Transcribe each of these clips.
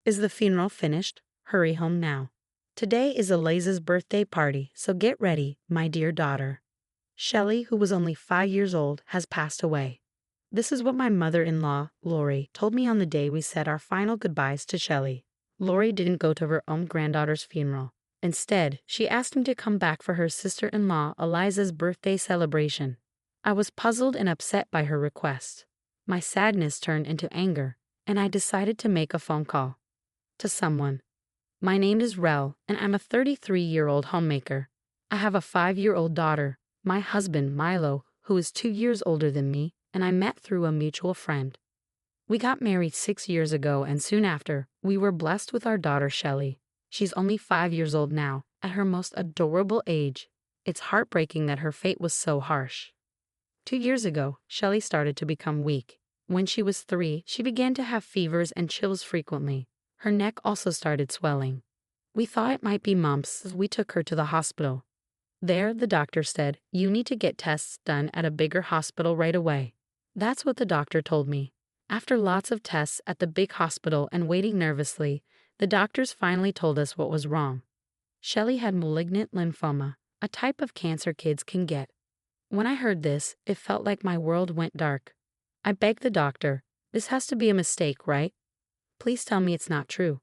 Is the funeral finished? Hurry home now. Today is Eliza's birthday party, so get ready, my dear daughter. Shelly, who was only 5 years old, has passed away. This is what my mother-in-law, Lori, told me on the day we said our final goodbyes to Shelly. Lori didn't go to her own granddaughter's funeral. Instead, she asked me to come back for her sister-in-law Eliza's birthday celebration. I was puzzled and upset by her request. My sadness turned into anger, and I decided to make a phone call. To someone. My name is Rel, and I'm a 33-year-old homemaker. I have a 5-year-old daughter, my husband Milo, who is 2 years older than me, and I met through a mutual friend. We got married 6 years ago, and soon after, we were blessed with our daughter Shelly. She's only 5 years old now, at her most adorable age. It's heartbreaking that her fate was so harsh. 2 years ago, Shelly started to become weak. When she was 3, she began to have fevers and chills frequently. Her neck also started swelling. We thought it might be mumps, so we took her to the hospital. There, the doctor said, "You need to get tests done at a bigger hospital right away." That's what the doctor told me. After lots of tests at the big hospital and waiting nervously, the doctors finally told us what was wrong. Shelly had malignant lymphoma, a type of cancer kids can get. When I heard this, it felt like my world went dark. I begged the doctor, "This has to be a mistake, right? Please tell me it's not true."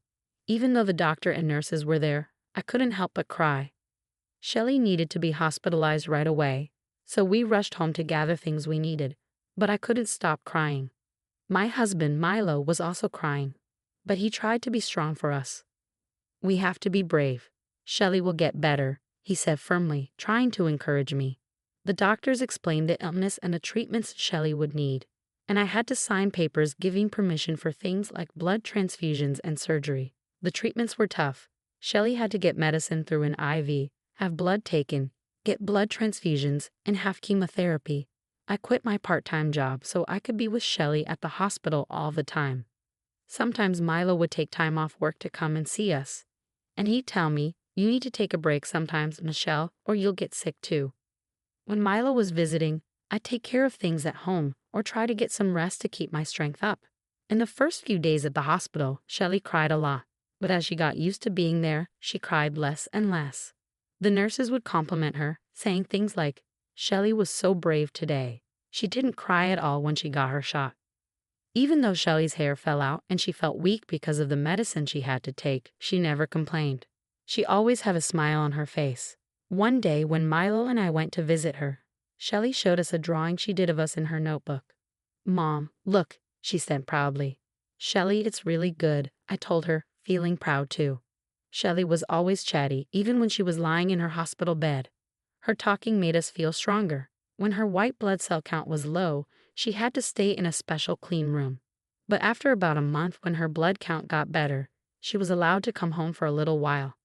Even though the doctor and nurses were there, I couldn't help but cry. Shelly needed to be hospitalized right away, so we rushed home to gather things we needed, but I couldn't stop crying. My husband, Milo, was also crying, but he tried to be strong for us. "We have to be brave. Shelly will get better," he said firmly, trying to encourage me. The doctors explained the illness and the treatments Shelly would need, and I had to sign papers giving permission for things like blood transfusions and surgery. The treatments were tough. Shelly had to get medicine through an IV, have blood taken, get blood transfusions, and have chemotherapy. I quit my part-time job so I could be with Shelly at the hospital all the time. Sometimes Milo would take time off work to come and see us, and he'd tell me, "You need to take a break sometimes, Michelle, or you'll get sick too." When Milo was visiting, I'd take care of things at home or try to get some rest to keep my strength up. In the first few days at the hospital, Shelly cried a lot, but as she got used to being there, she cried less and less. The nurses would compliment her, saying things like, "Shelly was so brave today. She didn't cry at all when she got her shot." Even though Shelly's hair fell out and she felt weak because of the medicine she had to take, she never complained. She always had a smile on her face. One day when Milo and I went to visit her, Shelly showed us a drawing she did of us in her notebook. "Mom, look," she said proudly. "Shelly, it's really good," I told her, feeling proud too. Shelly was always chatty, even when she was lying in her hospital bed. Her talking made us feel stronger. When her white blood cell count was low, she had to stay in a special clean room. But after about a month, when her blood count got better, she was allowed to come home for a little while.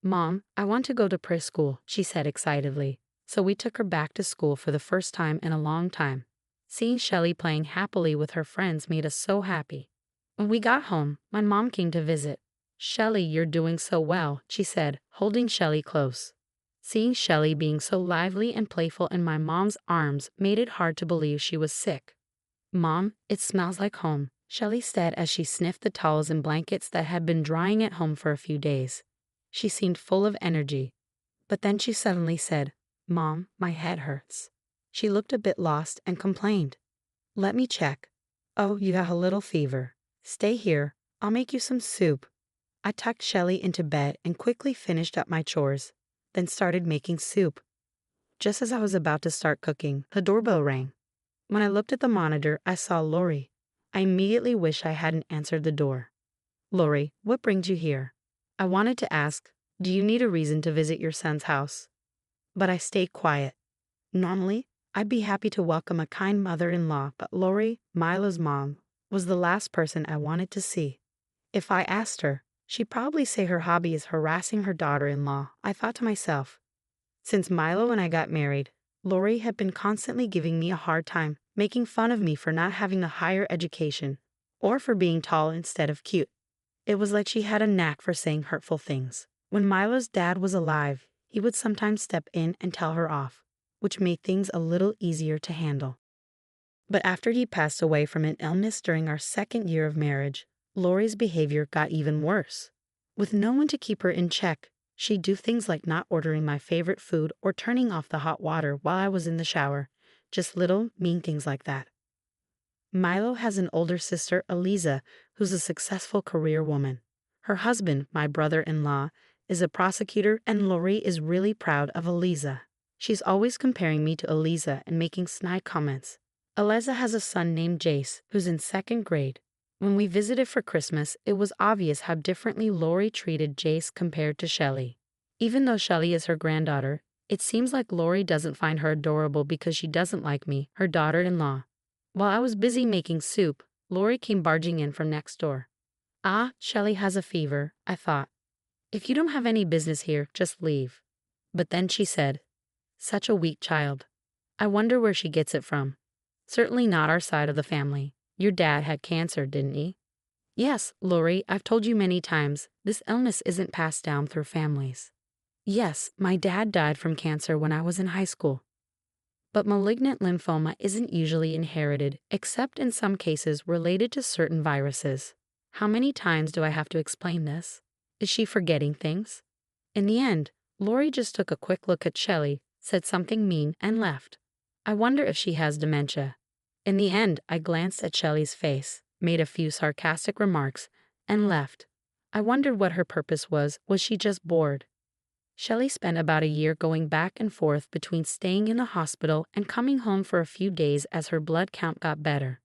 "Mom, I want to go to preschool," she said excitedly. So we took her back to school for the first time in a long time. Seeing Shelly playing happily with her friends made us so happy. When we got home, my mom came to visit. "Shelly, you're doing so well," she said, holding Shelly close. Seeing Shelly being so lively and playful in my mom's arms made it hard to believe she was sick. "Mom, it smells like home," Shelly said as she sniffed the towels and blankets that had been drying at home for a few days. She seemed full of energy. But then she suddenly said, "Mom, my head hurts." She looked a bit lost and complained. "Let me check. Oh, you have a little fever. Stay here. I'll make you some soup." I tucked Shelly into bed and quickly finished up my chores, then started making soup. Just as I was about to start cooking, the doorbell rang. When I looked at the monitor, I saw Lori. I immediately wished I hadn't answered the door. "Lori, what brings you here?" I wanted to ask, "Do you need a reason to visit your son's house?" But I stayed quiet. Normally, I'd be happy to welcome a kind mother-in-law, but Lori, Milo's mom, was the last person I wanted to see. If I asked her, she'd probably say her hobby is harassing her daughter-in-law, I thought to myself. Since Milo and I got married, Lori had been constantly giving me a hard time, making fun of me for not having a higher education, or for being tall instead of cute. It was like she had a knack for saying hurtful things. When Milo's dad was alive, he would sometimes step in and tell her off, which made things a little easier to handle. But after he passed away from an illness during our second year of marriage, Lori's behavior got even worse. With no one to keep her in check, she'd do things like not ordering my favorite food or turning off the hot water while I was in the shower. Just little, mean things like that. Milo has an older sister, Eliza, who's a successful career woman. Her husband, my brother-in-law, is a prosecutor, and Lori is really proud of Eliza. She's always comparing me to Eliza and making snide comments. Eliza has a son named Jace, who's in second grade. When we visited for Christmas, it was obvious how differently Lori treated Jace compared to Shelly. Even though Shelly is her granddaughter, it seems like Lori doesn't find her adorable because she doesn't like me, her daughter-in-law. While I was busy making soup, Lori came barging in from next door. Ah, Shelly has a fever, I thought. If you don't have any business here, just leave. But then she said, such a weak child. I wonder where she gets it from. Certainly not our side of the family. Your dad had cancer, didn't he? Yes, Lori, I've told you many times, this illness isn't passed down through families. Yes, my dad died from cancer when I was in high school. But malignant lymphoma isn't usually inherited, except in some cases related to certain viruses. How many times do I have to explain this? Is she forgetting things? In the end, Lori just took a quick look at Shelly, said something mean, and left. I wonder if she has dementia. In the end, I glanced at Shelly's face, made a few sarcastic remarks, and left. I wondered what her purpose was. Was she just bored? Shelly spent about a year going back and forth between staying in the hospital and coming home for a few days as her blood count got better.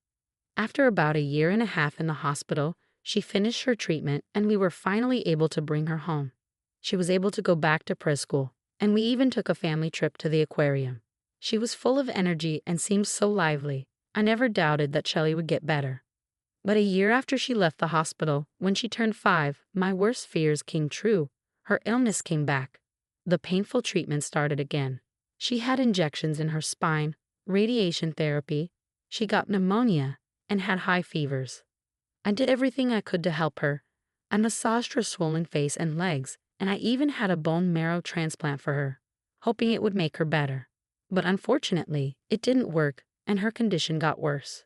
After about a year and a half in the hospital, she finished her treatment and we were finally able to bring her home. She was able to go back to preschool, and we even took a family trip to the aquarium. She was full of energy and seemed so lively. I never doubted that Shelly would get better. But a year after she left the hospital, when she turned 5, my worst fears came true. Her illness came back. The painful treatment started again. She had injections in her spine, radiation therapy, she got pneumonia, and had high fevers. I did everything I could to help her. I massaged her swollen face and legs, and I even had a bone marrow transplant for her, hoping it would make her better. But unfortunately, it didn't work, and her condition got worse.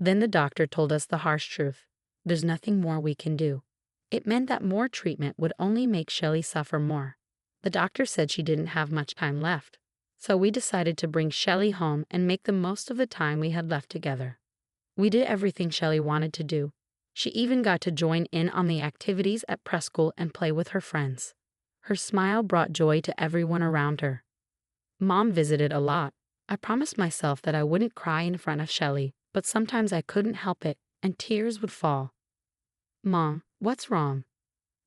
Then the doctor told us the harsh truth. There's nothing more we can do. It meant that more treatment would only make Shelly suffer more. The doctor said she didn't have much time left, so we decided to bring Shelly home and make the most of the time we had left together. We did everything Shelly wanted to do. She even got to join in on the activities at preschool and play with her friends. Her smile brought joy to everyone around her. Mom visited a lot. I promised myself that I wouldn't cry in front of Shelly, but sometimes I couldn't help it, and tears would fall. Mom, what's wrong?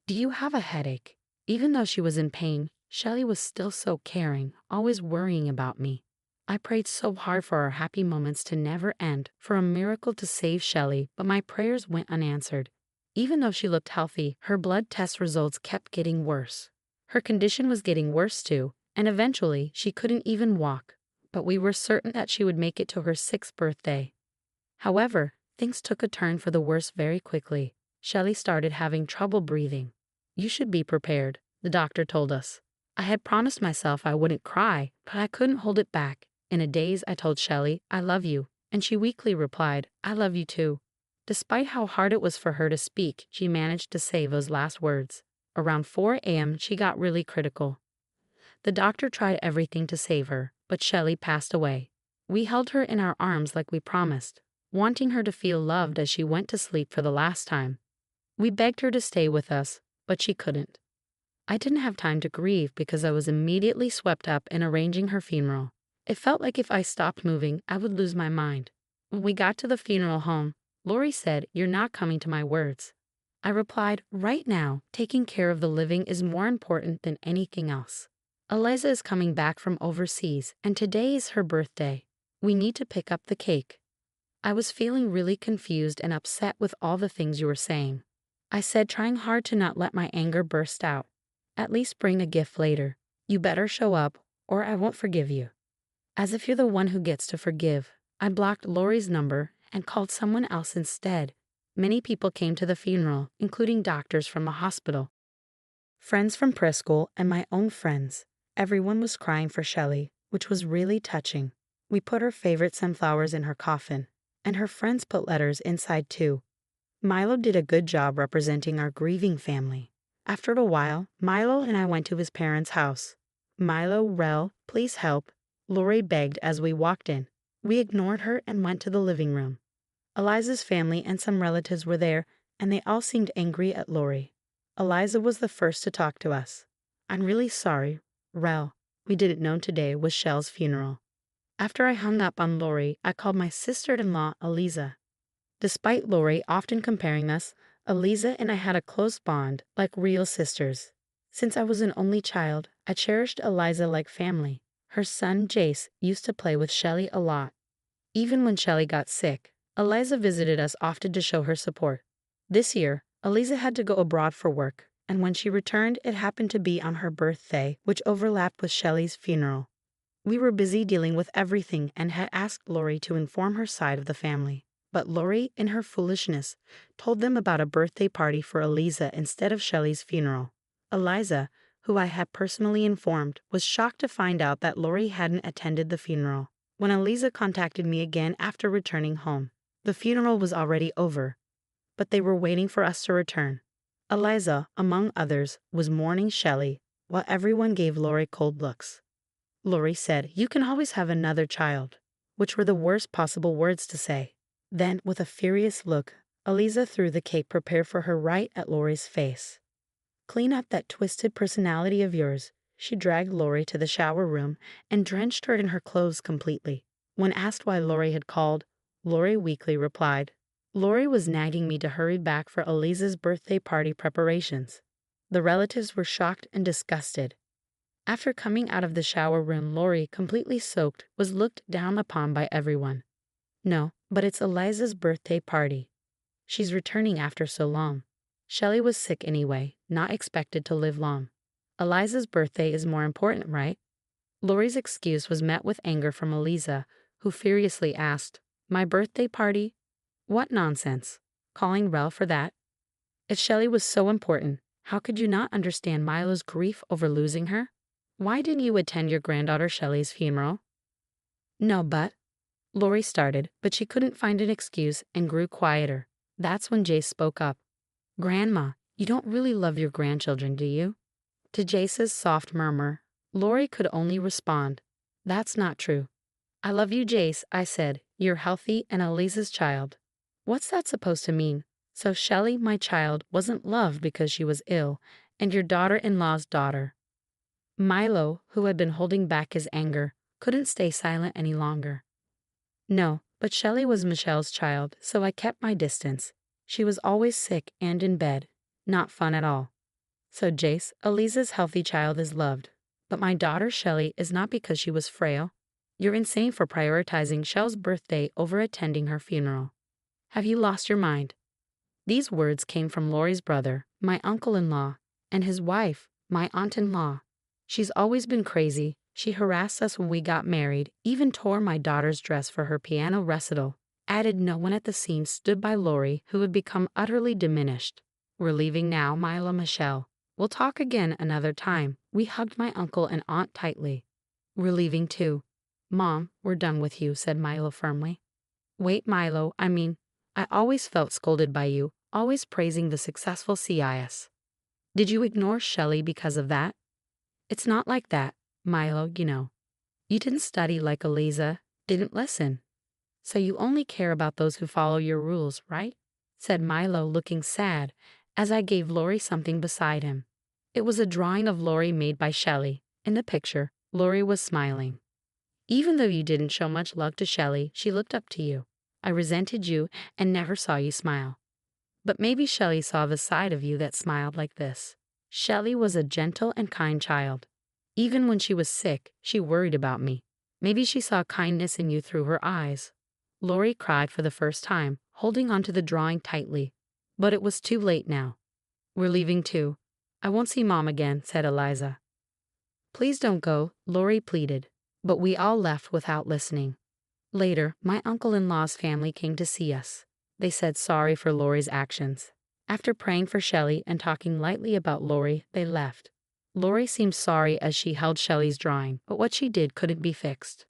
Do you have a headache? Even though she was in pain, Shelly was still so caring, always worrying about me. I prayed so hard for our happy moments to never end, for a miracle to save Shelly, but my prayers went unanswered. Even though she looked healthy, her blood test results kept getting worse. Her condition was getting worse too, and eventually she couldn't even walk, but we were certain that she would make it to her 6th birthday. However, things took a turn for the worse very quickly. Shelly started having trouble breathing. You should be prepared, the doctor told us. I had promised myself I wouldn't cry, but I couldn't hold it back. In a daze, I told Shelly, I love you, and she weakly replied, I love you too. Despite how hard it was for her to speak, she managed to say those last words. Around 4 a.m., she got really critical. The doctor tried everything to save her, but Shelly passed away. We held her in our arms like we promised, wanting her to feel loved as she went to sleep for the last time. We begged her to stay with us, but she couldn't. I didn't have time to grieve because I was immediately swept up in arranging her funeral. It felt like if I stopped moving, I would lose my mind. When we got to the funeral home, Lori said, You're not coming to my words. I replied, Right now, taking care of the living is more important than anything else. Eliza is coming back from overseas, and today is her birthday. We need to pick up the cake. I was feeling really confused and upset with all the things you were saying. I said, trying hard to not let my anger burst out. At least bring a gift later. You better show up, or I won't forgive you. As if you're the one who gets to forgive, I blocked Lori's number and called someone else instead. Many people came to the funeral, including doctors from the hospital, friends from preschool, and my own friends. Everyone was crying for Shelly, which was really touching. We put her favorite sunflowers in her coffin, and her friends put letters inside too. Milo did a good job representing our grieving family. After a while, Milo and I went to his parents' house. Milo, Rel, please help, Lori begged as we walked in. We ignored her and went to the living room. Eliza's family and some relatives were there, and they all seemed angry at Lori. Eliza was the first to talk to us. I'm really sorry, Rel. We didn't know today was Shell's funeral. After I hung up on Lori, I called my sister-in-law Eliza. Despite Lori often comparing us, Eliza and I had a close bond, like real sisters. Since I was an only child, I cherished Eliza like family. Her son, Jace, used to play with Shelly a lot. Even when Shelly got sick, Eliza visited us often to show her support. This year, Eliza had to go abroad for work, and when she returned, it happened to be on her birthday, which overlapped with Shelly's funeral. We were busy dealing with everything and had asked Lori to inform her side of the family. But Lori, in her foolishness, told them about a birthday party for Eliza instead of Shelly's funeral. Eliza, who I had personally informed, was shocked to find out that Lori hadn't attended the funeral. When Eliza contacted me again after returning home, the funeral was already over, but they were waiting for us to return. Eliza, among others, was mourning Shelly, while everyone gave Lori cold looks. Lori said, "You can always have another child," which were the worst possible words to say. Then, with a furious look, Eliza threw the cake prepared for her right at Lori's face. "Clean up that twisted personality of yours." She dragged Lori to the shower room and drenched her in her clothes completely. When asked why Lori had called, Lori weakly replied, "Lori was nagging me to hurry back for Eliza's birthday party preparations." The relatives were shocked and disgusted. After coming out of the shower room, Lori, completely soaked, was looked down upon by everyone. "No, but it's Eliza's birthday party. She's returning after so long. Shelly was sick anyway, not expected to live long. Eliza's birthday is more important, right?" Lori's excuse was met with anger from Eliza, who furiously asked, "My birthday party? What nonsense. Calling Rel for that? If Shelly was so important, how could you not understand Milo's grief over losing her? Why didn't you attend your granddaughter Shelly's funeral?" "No, but," Lori started, but she couldn't find an excuse and grew quieter. That's when Jace spoke up. "Grandma, you don't really love your grandchildren, do you?" To Jace's soft murmur, Lori could only respond, "That's not true." "I love you, Jace," I said. "You're healthy and Eliza's child." "What's that supposed to mean? So Shelly, my child, wasn't loved because she was ill, and your daughter-in-law's daughter." Milo, who had been holding back his anger, couldn't stay silent any longer. "No, but Shelly was Michelle's child, so I kept my distance. She was always sick and in bed. Not fun at all." "So Jace, Eliza's healthy child is loved. But my daughter Shelly is not because she was frail. You're insane for prioritizing Shell's birthday over attending her funeral. Have you lost your mind?" These words came from Lori's brother, my uncle-in-law, and his wife, my aunt-in-law. She's always been crazy. She harassed us when we got married, even tore my daughter's dress for her piano recital. Added no one at the scene stood by Lori, who had become utterly diminished. "We're leaving now, Milo Michelle. We'll talk again another time." We hugged my uncle and aunt tightly. "We're leaving too. Mom, we're done with you," said Milo firmly. "Wait, Milo, I always felt scolded by you, always praising the successful CIS. Did you ignore Shelly because of that?" "It's not like that, Milo, you know. You didn't study like Eliza, didn't listen. So you only care about those who follow your rules, right?" said Milo, looking sad, as I gave Lori something beside him. It was a drawing of Lori made by Shelly. In the picture, Lori was smiling. "Even though you didn't show much love to Shelly, she looked up to you. I resented you and never saw you smile. But maybe Shelly saw the side of you that smiled like this." Shelly was a gentle and kind child. Even when she was sick, she worried about me. Maybe she saw kindness in you through her eyes. Lori cried for the first time, holding onto the drawing tightly. But it was too late now. "We're leaving too. I won't see Mom again," said Eliza. "Please don't go," Lori pleaded. But we all left without listening. Later, my uncle-in-law's family came to see us. They said sorry for Lori's actions. After praying for Shelly and talking lightly about Lori, they left. Lori seemed sorry as she held Shelly's drawing, but what she did couldn't be fixed.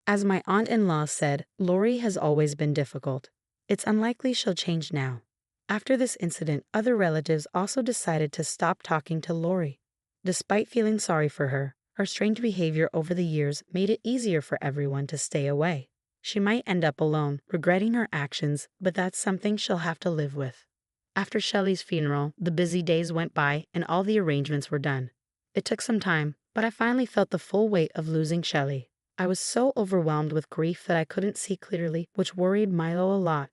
As my aunt-in-law said, Lori has always been difficult. It's unlikely she'll change now. After this incident, other relatives also decided to stop talking to Lori. Despite feeling sorry for her strange behavior over the years made it easier for everyone to stay away. She might end up alone, regretting her actions, but that's something she'll have to live with. After Shelly's funeral, the busy days went by and all the arrangements were done. It took some time, but I finally felt the full weight of losing Shelly. I was so overwhelmed with grief that I couldn't see clearly, which worried Milo a lot.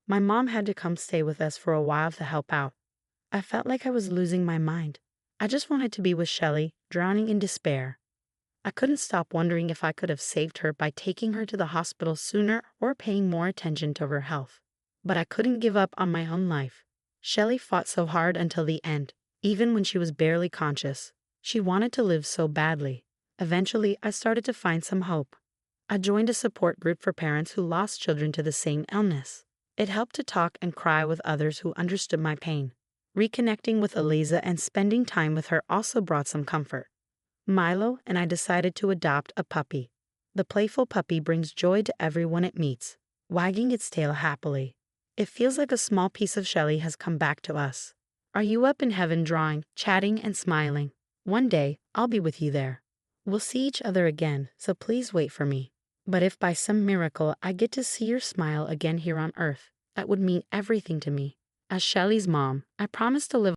My mom had to come stay with us for a while to help out. I felt like I was losing my mind. I just wanted to be with Shelly, drowning in despair. I couldn't stop wondering if I could have saved her by taking her to the hospital sooner or paying more attention to her health. But I couldn't give up on my own life. Shelly fought so hard until the end, even when she was barely conscious. She wanted to live so badly. Eventually, I started to find some hope. I joined a support group for parents who lost children to the same illness. It helped to talk and cry with others who understood my pain. Reconnecting with Eliza and spending time with her also brought some comfort. Milo and I decided to adopt a puppy. The playful puppy brings joy to everyone it meets, wagging its tail happily. It feels like a small piece of Shelly has come back to us. Are you up in heaven drawing, chatting, and smiling? One day, I'll be with you there. We'll see each other again, so please wait for me. But if by some miracle I get to see your smile again here on Earth, that would mean everything to me. As Shelly's mom, I promise to live